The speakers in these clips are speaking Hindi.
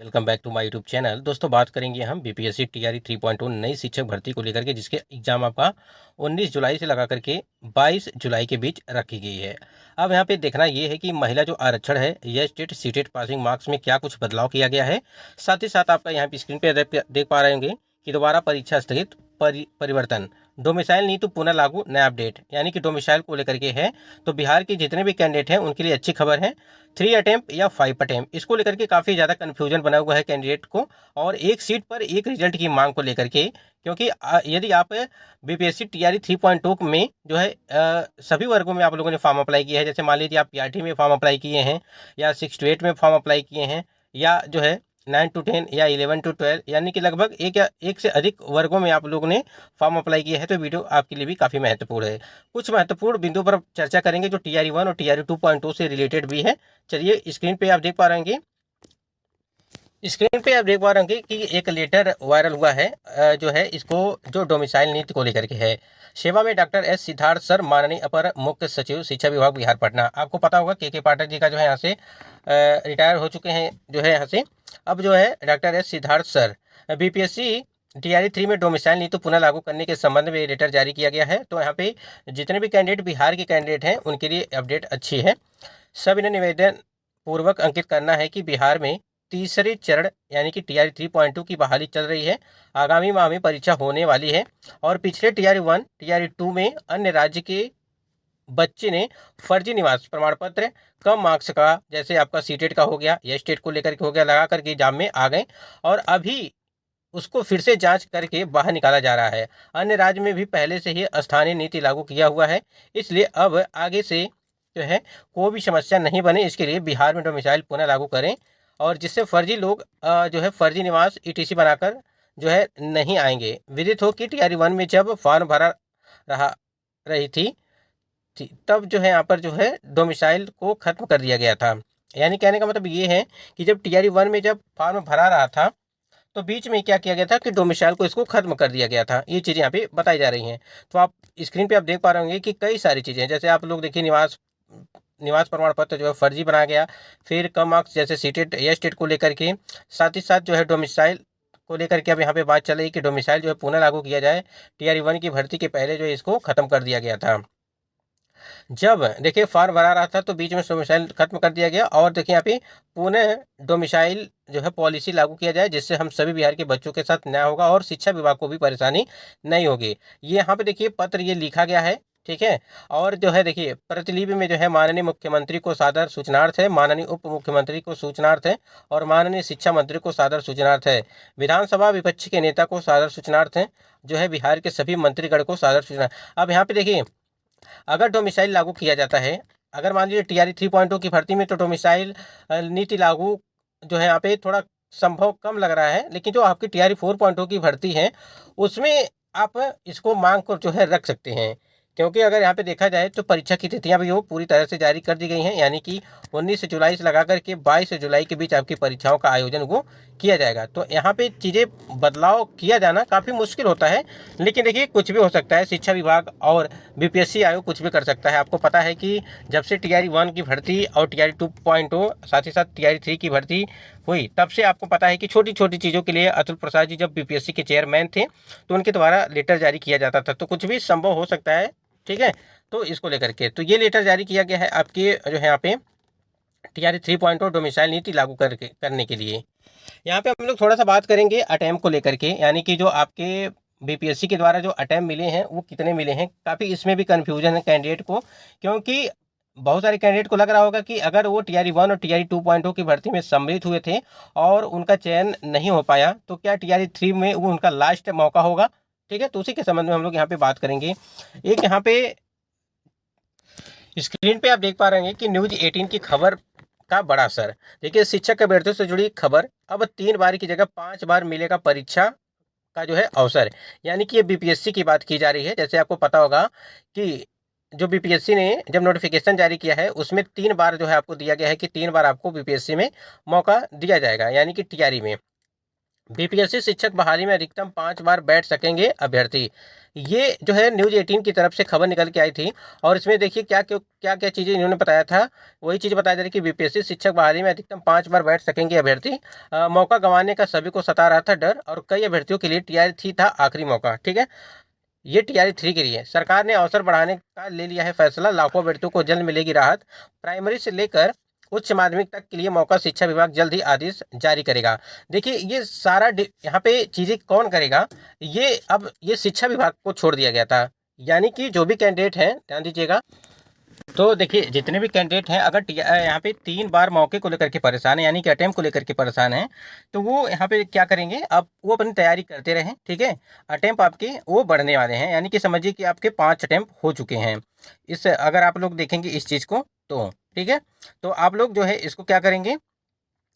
Welcome back to my YouTube channel. दोस्तों बात करेंगे हम बीपीएससी टीआरई 3.0 नई शिक्षक भर्ती को लेकर के, जिसके एग्जाम आपका 19 जुलाई से लगा करके 22 जुलाई के बीच रखी गई है। अब यहाँ पे देखना ये है कि महिला जो आरक्षण है, यह स्टेट सीटेट पासिंग मार्क्स में क्या कुछ बदलाव किया गया है। साथ ही साथ आपका यहाँ पे स्क्रीन पे देख पा रहे होंगे कि दोबारा परीक्षा स्थगित, परिवर्तन, डोमिसाइल नीति पुनः लागू, नया अपडेट, यानी कि डोमिसाइल को लेकर के है। तो बिहार के जितने भी कैंडिडेट हैं उनके लिए अच्छी खबर है। 3 अटेम्प्ट या 5 अटेम्प्ट, इसको लेकर के काफ़ी ज़्यादा कन्फ्यूजन बना हुआ है कैंडिडेट को, और एक सीट पर एक रिजल्ट की मांग को लेकर के। क्योंकि यदि आप बीपीएससी टीआरई 3.0 में जो है सभी वर्गों में आप लोगों ने फॉर्म अप्लाई किया है, जैसे मान लीजिए आप पीआरटी में फॉर्म अप्लाई किए हैं, या 6 to 8 में फॉर्म अप्लाई किए हैं, या जो है 9 to 10 या 11 to 12, यानी कि लगभग एक या एक से अधिक वर्गों में आप लोगों ने फॉर्म अप्लाई किया है, तो वीडियो आपके लिए भी काफ़ी महत्वपूर्ण है। कुछ महत्वपूर्ण बिंदुओं पर चर्चा करेंगे जो टीआरई 1 और टीआरई 2.0 से रिलेटेड भी है। चलिए स्क्रीन पे आप देख पा रहे होंगे, कि एक लेटर वायरल हुआ है, जो है इसको, जो डोमिसाइल नीति को लेकर के है। सेवा में डॉक्टर एस सिद्धार्थ सर, माननीय अपर मुख्य सचिव शिक्षा विभाग बिहार पटना। आपको पता होगा के पाठक जी का जो है यहाँ से रिटायर हो चुके हैं जो है यहाँ से। अब जो है doctor S Siddharth sir, BPSC TRE 3 में डोमिसाइल नीति पुनः लागू करने के संबंध में लेटर जारी किया गया है। तो यहाँ पे जितने भी कैंडिडेट बिहार के कैंडिडेट हैं उनके लिए अपडेट अच्छी है। सब इन्हें निवेदन पूर्वक अंकित करना है कि बिहार में तीसरे चरण यानी कि टीआरई 3.2 की बहाली चल रही है। आगामी माह में परीक्षा होने वाली है, और पिछले टीआरई 1 टीआरई 2 में अन्य राज्य के बच्चे ने फर्जी निवास प्रमाण पत्र, कम मार्क्स का, जैसे आपका सीटेट का हो गया या स्टेट को लेकर के हो गया, लगा करके एग्जाम में आ गए, और अभी उसको फिर से जांच करके बाहर निकाला जा रहा है। अन्य राज्य में भी पहले से ही स्थानीय नीति लागू किया हुआ है, इसलिए अब आगे से जो है कोई भी समस्या नहीं बने, इसके लिए बिहार में डोमिसाइल पुनः लागू करें, और जिससे फर्जी लोग जो है फर्जी निवास ईटीसी बनाकर जो है नहीं आएंगे। विदित हो कि टीआरई 1 में जब फॉर्म भरा रही थी, तब जो है यहाँ पर जो है डोमिसाइल को खत्म कर दिया गया था। यानी कहने का मतलब ये है कि जब टीआरई 1 में जब फॉर्म भरा रहा था, तो बीच में क्या किया गया था कि डोमिसाइल को इसको खत्म कर दिया गया था। ये चीज़ें यहाँ पे बताई जा रही हैं। तो आप स्क्रीन पे आप देख पा रहे होंगे कि कई सारी चीज़ें, जैसे आप लोग देखिए निवास निवास प्रमाण पत्र जो है फर्जी बनाया गया, फिर कम मार्क्स जैसे सीटेट या स्टेट को लेकर के, साथ ही साथ जो है डोमिसाइल को लेकर के अब यहाँ पे बात चल रही है कि डोमिसाइल जो है पुनः लागू किया जाए। टीआरई 1 की भर्ती के पहले जो है इसको खत्म कर दिया गया था। जब देखिए फॉर्म भरा रहा था तो बीच में डोमिसाइल खत्म कर दिया गया, और देखिए यहाँ पे पुनः डोमिसाइल जो है पॉलिसी लागू किया जाए, जिससे हम सभी बिहार के बच्चों के साथ न्याय होगा और शिक्षा विभाग को भी परेशानी नहीं होगी। ये यहाँ पे देखिए पत्र ये लिखा गया है, ठीक है। और जो है देखिए प्रतिलिपि में जो है माननीय मुख्यमंत्री को सादर सूचनार्थ है, माननीय उप मुख्यमंत्री को सूचनार्थ है, और माननीय शिक्षा मंत्री को सादर सूचनार्थ है, विधानसभा विपक्ष के नेता को सादर सूचनार्थ है, जो है बिहार के सभी मंत्रीगण को सादर सूचना। अब यहाँ पे देखिए अगर डोमिसाइल लागू किया जाता है, अगर मान लीजिए टीआरई 3.0 की भर्ती में, तो डोमिसाइल नीति लागू जो है यहाँ पे थोड़ा संभव कम लग रहा है, लेकिन जो आपकी टीआरई 4.0 की भर्ती है उसमें आप इसको मांग कर जो है रख सकते हैं। क्योंकि अगर यहाँ पे देखा जाए तो परीक्षा की तिथियां भी वो पूरी तरह से जारी कर दी गई हैं, यानी कि 19 जुलाई से लगा करके 22 जुलाई के बीच आपकी परीक्षाओं का आयोजन वो किया जाएगा। तो यहाँ पे चीज़ें बदलाव किया जाना काफ़ी मुश्किल होता है, लेकिन देखिए कुछ भी हो सकता है। शिक्षा विभाग और बीपीएससी आयोग कुछ भी कर सकता है। आपको पता है कि जब से टीआरई 1 की भर्ती और टीआरई 2.0 साथ ही साथ टीआरई 3 की भर्ती हुई, तब से आपको पता है कि छोटी छोटी चीज़ों के लिए अतुल प्रसाद जी जब बीपीएससी के चेयरमैन थे तो उनके द्वारा लेटर जारी किया जाता था। तो कुछ भी संभव हो सकता है, ठीक है। तो इसको लेकर के तो ये लेटर जारी किया गया है आपके जो है यहाँ पे टीआरई 3.0 डोमिसाइल नीति लागू करने के लिए। यहाँ पे हम लोग थोड़ा सा बात करेंगे अटेम्प्ट को लेकर के, यानी कि जो आपके बीपीएससी के द्वारा जो अटेम्प्ट मिले हैं वो कितने मिले हैं। काफ़ी इसमें भी कन्फ्यूजन है कैंडिडेट को, क्योंकि बहुत सारे कैंडिडेट को लग रहा होगा कि अगर वो टीआरई 1 और टीआरई 2.0 की भर्ती में सम्मिलित हुए थे और उनका चयन नहीं हो पाया, तो क्या टीआरई 3 में वो उनका लास्ट मौका होगा, ठीक है। तो उसी के संबंध में हम लोग यहाँ पे बात करेंगे। एक यहाँ पे स्क्रीन पे आप देख पा रहे हैं कि न्यूज 18 की खबर का बड़ा असर। देखिए शिक्षक के अभ्यर्थियों से जुड़ी खबर, अब 3 बार की जगह 5 बार मिलेगा परीक्षा का जो है अवसर, यानी कि ये बीपीएससी की बात की जा रही है। जैसे आपको पता होगा कि जो बीपीएससी ने जब नोटिफिकेशन जारी किया है उसमें 3 बार जो है आपको दिया गया है कि 3 बार आपको बीपीएससी में मौका दिया जाएगा, यानी कि टीआरई में। बीपीएससी शिक्षक बहाली में अधिकतम 5 बार बैठ सकेंगे अभ्यर्थी। ये जो है न्यूज़ 18 की तरफ से खबर निकल के आई थी और इसमें देखिए क्या क्या क्या चीज़ें इन्होंने बताया था। वही चीज़ बताया जा रही है कि बीपीएससी शिक्षक बहाली में अधिकतम 5 बार बैठ सकेंगे अभ्यर्थी। मौका गंवाने का सभी को सता रहा था डर और कई अभ्यर्थियों के लिए टीआरई 3 था आखिरी मौका। ठीक है, ये टीआरई 3 के लिए सरकार ने अवसर बढ़ाने का ले लिया है फैसला। लाखों अभ्यर्थियों को जल्द मिलेगी राहत। प्राइमरी से लेकर उच्च माध्यमिक तक के लिए मौका शिक्षा विभाग जल्द ही आदेश जारी करेगा। देखिए ये सारा यहाँ पे चीजें कौन करेगा, ये अब ये शिक्षा विभाग को छोड़ दिया गया था। यानी कि जो भी कैंडिडेट हैं, ध्यान दीजिएगा, तो देखिए जितने भी कैंडिडेट हैं अगर यहाँ पे 3 बार मौके को लेकर के परेशान है, यानी कि अटेम्प्ट को लेकर के परेशान है, तो वो यहाँ पे क्या करेंगे, अब वो अपनी तैयारी करते रहें। ठीक है, अटेम्प्ट आपके वो बढ़ने वाले हैं, यानी कि समझिए कि आपके 5 अटेम्प्ट हो चुके हैं। इस अगर आप लोग देखेंगे इस चीज़ को तो ठीक है, तो आप लोग जो है इसको क्या करेंगे,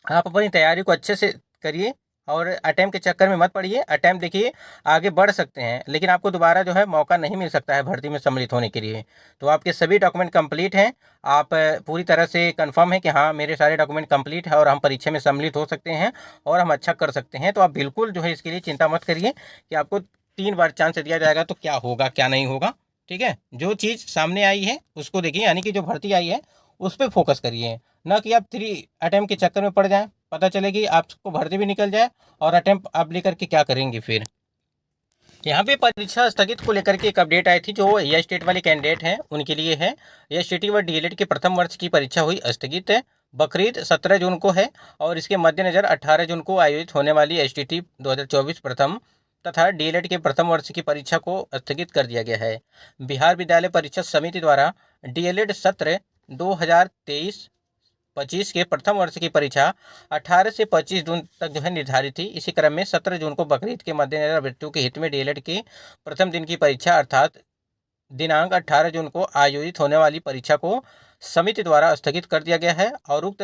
आप अपनी तैयारी को अच्छे से करिए और अटेम्प्ट के चक्कर में मत पड़िए। अटेम्प्ट देखिए आगे बढ़ सकते हैं, लेकिन आपको दोबारा जो है मौका नहीं मिल सकता है भर्ती में सम्मिलित होने के लिए। तो आपके सभी डॉक्यूमेंट कंप्लीट हैं, आप पूरी तरह से कंफर्म है कि हाँ मेरे सारे डॉक्यूमेंट कंप्लीट है और हम परीक्षा में सम्मिलित हो सकते हैं और हम अच्छा कर सकते हैं। तो आप बिल्कुल जो है इसके लिए चिंता मत करिए कि आपको 3 बार चांस दिया जाएगा तो क्या होगा क्या नहीं होगा। ठीक है, जो चीज़ सामने आई है उसको देखिए, यानी कि जो भर्ती आई है उस पर फोकस करिए, ना कि आप 3 अटेम्प्ट के चक्कर में पड़ जाएं। पता चलेगी आपको भर्ती भी निकल जाए और अटेम्प्ट आप लेकर के क्या करेंगे फिर। यहाँ पे परीक्षा स्थगित को लेकर के एक अपडेट आई थी जो एस स्टेट वाले कैंडिडेट हैं उनके लिए है। एस स्टेट व डीएलएड के प्रथम वर्ष की परीक्षा हुई स्थगित है। बकरीद 17 जून को है और इसके मद्देनजर 18 जून को आयोजित होने वाली एस 2024 प्रथम तथा डीएलएड के प्रथम वर्ष की परीक्षा को स्थगित कर दिया गया है। बिहार विद्यालय परीक्षा समिति द्वारा डीएलएड सत्र 2023-25 के प्रथम वर्ष की परीक्षा 18 से 25 जून तक जो है निर्धारित थी। इसी क्रम में 17 जून को बकरीद के मद्देनजर अभ्यर्थियों के हित में डीएलएड के प्रथम दिन की परीक्षा अर्थात दिनांक 18 जून को आयोजित होने वाली परीक्षा को समिति द्वारा स्थगित कर दिया गया है और उक्त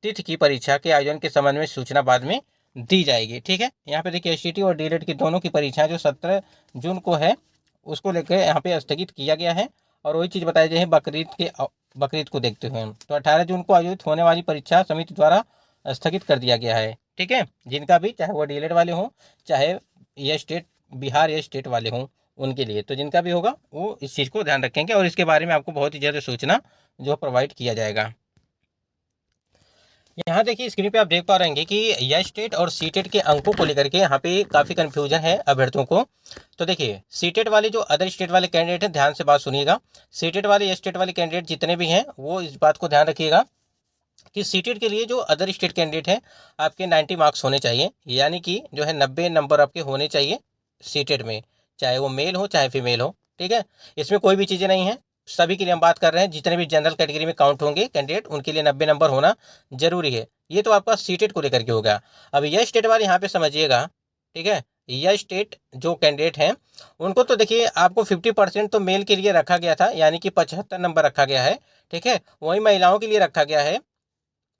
तिथि की परीक्षा के आयोजन के संबंध में सूचना बाद में दी जाएगी। ठीक है, यहाँ पे देखिए एसटीटी और डीएलएड की दोनों की परीक्षाएं जो 17 जून को है उसको लेकर यहाँ पे स्थगित किया गया है और वही चीज़ बताई गई है बकरीद को देखते हुए। तो 18 जून को आयोजित होने वाली परीक्षा समिति द्वारा स्थगित कर दिया गया है। ठीक है, जिनका भी चाहे वो डीएलएड वाले हों चाहे ये स्टेट बिहार या स्टेट वाले हों उनके लिए, तो जिनका भी होगा वो इस चीज़ को ध्यान रखेंगे और इसके बारे में आपको बहुत ही ज़्यादा सूचना जो प्रोवाइड किया जाएगा। यहाँ देखिए स्क्रीन पे आप देख पा रहे हैं कि यस टेट और सी टेट के अंकों को लेकर के यहाँ पे काफ़ी कन्फ्यूजन है अभ्यर्थियों को। तो देखिए सी टेट वाले जो अदर स्टेट वाले कैंडिडेट हैं ध्यान से बात सुनिएगा। सी टेट वाले यस टेट वाले कैंडिडेट जितने भी हैं वो इस बात को ध्यान रखिएगा कि सी टेट के लिए जो अदर स्टेट कैंडिडेट हैं आपके 90 मार्क्स होने चाहिए, यानी कि जो है 90 नंबर आपके होने चाहिए सी टेट में, चाहे वो मेल हो चाहे फीमेल हो। ठीक है, इसमें कोई भी चीज़ें नहीं है, सभी के लिए हम बात कर रहे हैं। जितने भी जनरल कैटेगरी में काउंट होंगे कैंडिडेट उनके लिए 90 नंबर होना जरूरी है। ये तो आपका सी टेट को लेकर के होगा। अब यह स्टेट वाले यहाँ पे समझिएगा। ठीक है, यह स्टेट जो कैंडिडेट हैं उनको तो देखिए आपको 50% तो मेल के लिए रखा गया था, यानी कि 75 नंबर रखा गया है। ठीक है, वही महिलाओं के लिए रखा गया है,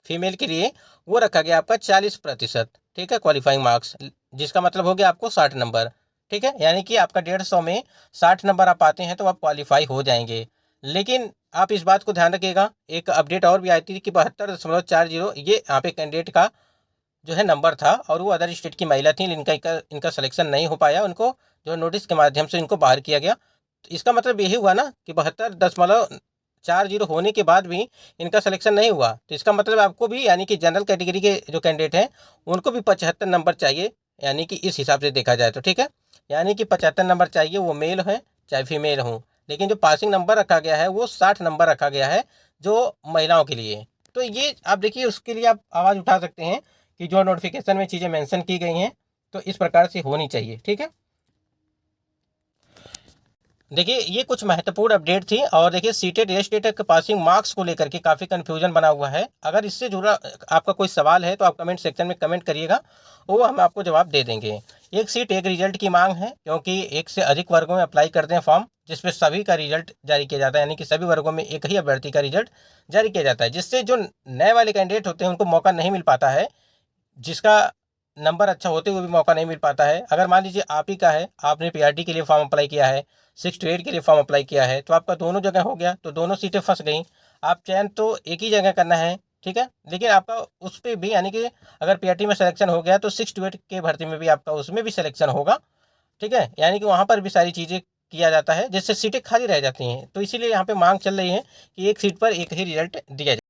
फीमेल के लिए वो रखा गया आपका 40%। ठीक है, क्वालिफाइंग मार्क्स, जिसका मतलब हो गया आपको 60 नंबर। ठीक है, यानी कि आपका 150 में 60 नंबर आप पाते हैं तो आप क्वालिफाई हो जाएंगे। लेकिन आप इस बात को ध्यान रखिएगा, एक अपडेट और भी आई थी कि 72.40 ये यहाँ पे कैंडिडेट का जो है नंबर था और वो अदर स्टेट की महिला थी, इनका सिलेक्शन नहीं हो पाया, उनको जो नोटिस के माध्यम से इनको बाहर किया गया। तो इसका मतलब यही हुआ ना कि 72.40 होने के बाद भी इनका सिलेक्शन नहीं हुआ। तो इसका मतलब आपको भी, यानी कि जनरल कैटेगरी के जो कैंडिडेट हैं उनको भी 75 नंबर चाहिए, यानी कि इस हिसाब से देखा जाए तो। ठीक है, यानी कि 75 नंबर चाहिए, वो मेल है चाहे फीमेल हो। लेकिन जो पासिंग नंबर रखा गया है वो 60 नंबर रखा गया है जो महिलाओं के लिए। तो ये आप देखिए उसके लिए आप आवाज़ उठा सकते हैं कि जो नोटिफिकेशन में चीज़ें मेंशन की गई हैं तो इस प्रकार से होनी चाहिए। ठीक है, देखिए ये कुछ महत्वपूर्ण अपडेट थी और देखिए सीटेट एस टेट के पासिंग मार्क्स को लेकर के काफ़ी कन्फ्यूजन बना हुआ है। अगर इससे जुड़ा आपका कोई सवाल है तो आप कमेंट सेक्शन में कमेंट करिएगा, वो हम आपको जवाब दे देंगे। एक सीट एक रिजल्ट की मांग है, क्योंकि एक से अधिक वर्गों में अप्लाई करते हैं फॉर्म जिसमें सभी का रिजल्ट जारी किया जाता है, यानी कि सभी वर्गों में एक ही अभ्यर्थी का रिजल्ट जारी किया जाता है, जिससे जो नए वाले कैंडिडेट होते हैं उनको मौका नहीं मिल पाता है, जिसका नंबर अच्छा होते हुए भी मौका नहीं मिल पाता है। अगर मान लीजिए आप ही का है, आपने पीआरटी के लिए फॉर्म अप्लाई किया है, 6 to 8 के लिए फॉर्म अप्लाई किया है, तो आपका दोनों जगह हो गया, तो दोनों सीटें फंस गई। आप चयन तो एक ही जगह करना है, ठीक है। लेकिन आपका उस पे भी यानी कि अगर पीआरटी में सिलेक्शन हो गया तो 6 to 8 के भर्ती में भी आपका उसमें भी सिलेक्शन होगा। ठीक है, यानी कि वहाँ पर भी सारी चीज़ें किया जाता है, जिससे सीटें खाली रह जाती हैं। तो इसीलिए यहाँ पे मांग चल रही है कि एक सीट पर एक ही रिजल्ट दिया जाए।